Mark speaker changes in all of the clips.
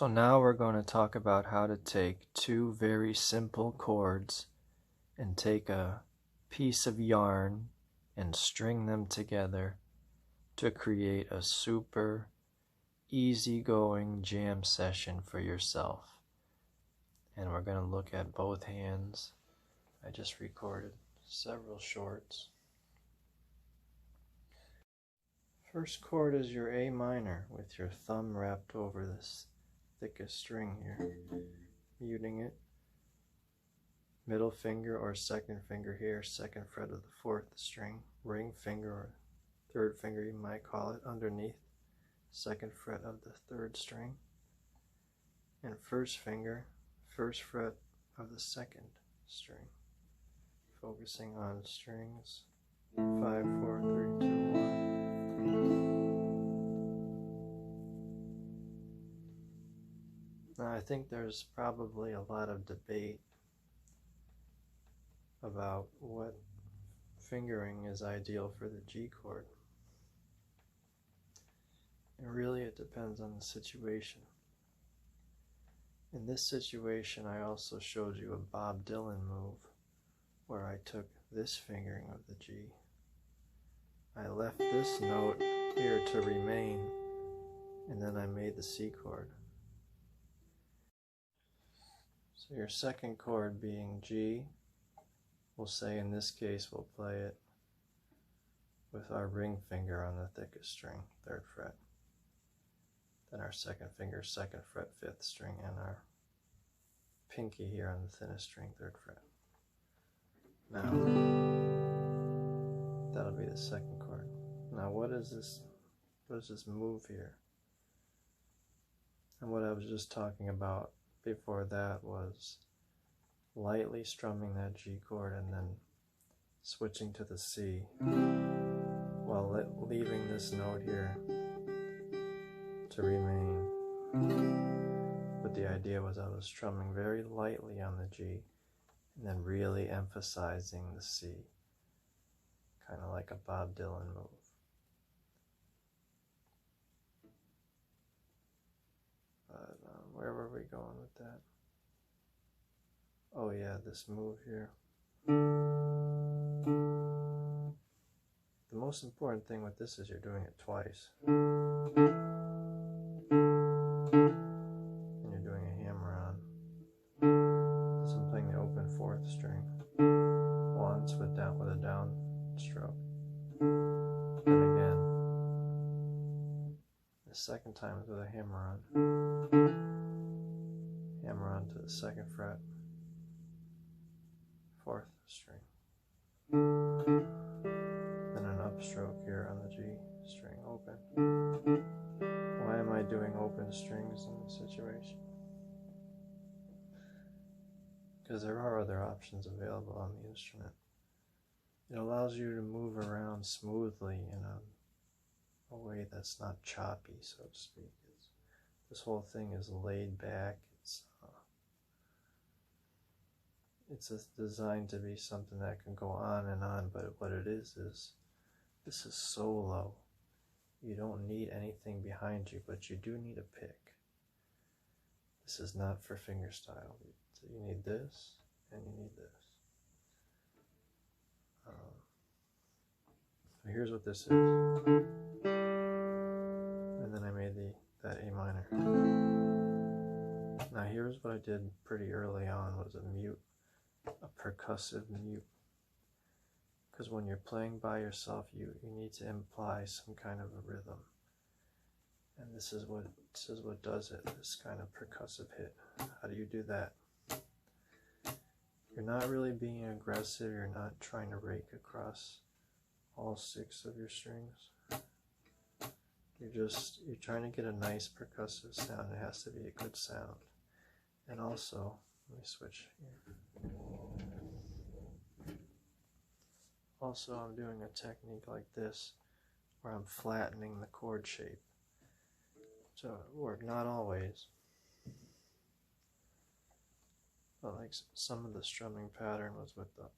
Speaker 1: So now we're going to talk about how to take two very simple chords and take a piece of yarn and string them together to create a super easygoing jam session for yourself. And we're going to look at both hands. I just recorded several shorts. First chord is your A minor with your thumb wrapped over this thickest string here, muting it. Middle finger or second finger here, second fret of the fourth string, ring finger or third finger you might call it, underneath second fret of the third string, and first finger, first fret of the second string, focusing on strings 5, 4, 3, 2, 1. Now I think there's probably a lot of debate about what fingering is ideal for the G chord. And really it depends on the situation. In this situation I also showed you a Bob Dylan move where I took this fingering of the G. I left this note here to remain, and then I made the C chord. So your second chord being G, we'll say in this case we'll play it with our ring finger on the thickest string, third fret. Then our second finger, second fret, fifth string, and our pinky here on the thinnest string, third fret. Now, that'll be the second chord. Now what is this move here? And what I was just talking about before that was lightly strumming that G chord and then switching to the C while leaving this note here to remain. But the idea was I was strumming very lightly on the G and then really emphasizing the C, kind of like a Bob Dylan move. But where were we going with that? Oh yeah, this move here. The most important thing with this is you're doing it twice. And you're doing a hammer on. So I'm playing the open fourth string once with a down stroke. And again, the second time is with a hammer on. Hammer on to the second fret, fourth string. Then an upstroke here on the G string, open. Why am I doing open strings in this situation? Because there are other options available on the instrument. It allows you to move around smoothly in a way that's not choppy, so to speak. This whole thing is laid back. It's designed to be something that can go on, but what it is this is solo. You don't need anything behind you, but you do need a pick. This is not for fingerstyle. You need this, and you need this. So here's what this is. And then I made that A minor. Now here's what I did pretty early on, was a mute. A percussive mute, because when you're playing by yourself you need to imply some kind of a rhythm, and this is what does it, this kind of percussive hit. How do you do that? You're not really being aggressive, you're not trying to rake across all 6 of your strings. You're trying to get a nice percussive sound. It has to be a good sound. And also, let me switch here. Also, I'm doing a technique like this where I'm flattening the chord shape. So it worked, not always. But like some of the strumming pattern was with the up,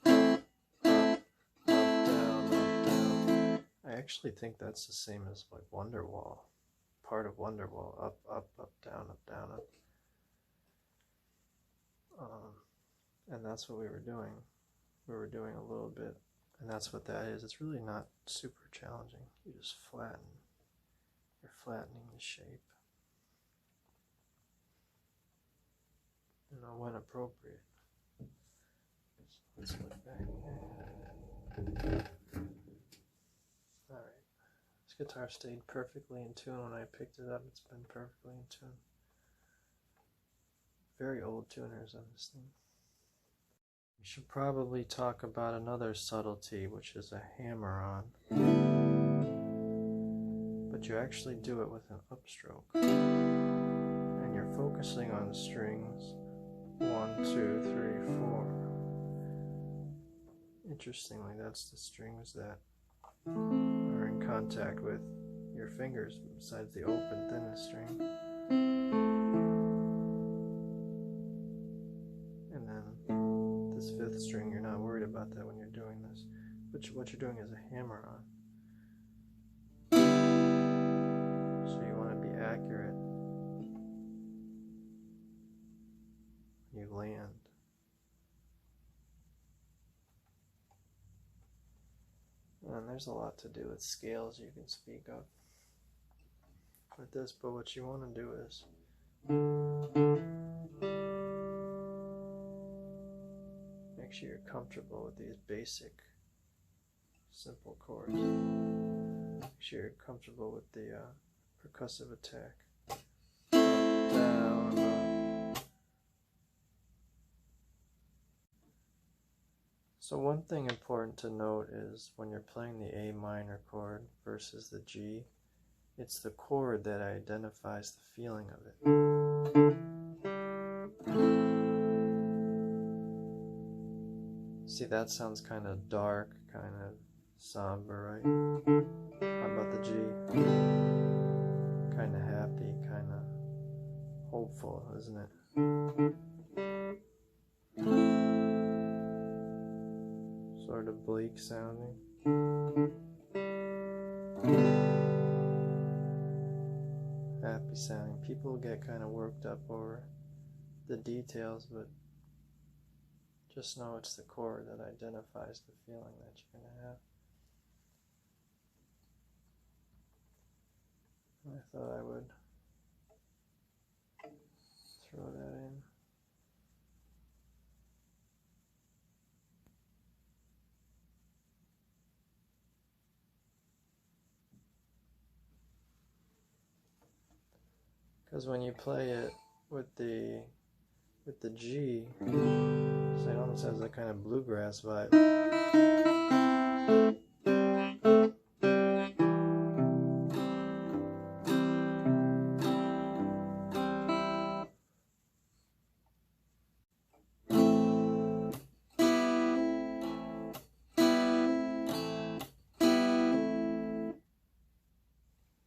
Speaker 1: down, up, down. I actually think that's the same as like Wonderwall. part of Wonderwall. Up, up, up, down, up, down, up. And that's what we were doing. We were doing a little bit, and that's what that is. It's really not super challenging. You just flatten. You're flattening the shape. You know, when appropriate. So let's look back. Alright. This guitar stayed perfectly in tune when I picked it up. It's been perfectly in tune. Very old tuners on this thing. We should probably talk about another subtlety, which is a hammer-on. But you actually do it with an upstroke. And you're focusing on the strings 1, 2, 3, 4. Interestingly, that's the strings that are in contact with your fingers besides the open thinnest string. And then this 5th string, you're not worried about that when you're doing this. But what you're doing is a hammer-on. So you want to be accurate when you land. And there's a lot to do with scales you can speak of with this, but what you want to do is make sure you're comfortable with these basic, simple chords. Make sure you're comfortable with the percussive attack. Up, down, up. So one thing important to note is when you're playing the A minor chord versus the G, it's the chord that identifies the feeling of it. See, that sounds kind of dark, kind of somber, right? How about the G? Kind of happy, kind of hopeful, isn't it? Sort of bleak sounding. Happy sounding. People get kind of worked up over the details, but just know it's the chord that identifies the feeling that you're going to have. I thought I would throw that in. Because when you play it with the G, so it almost has that kind of bluegrass vibe.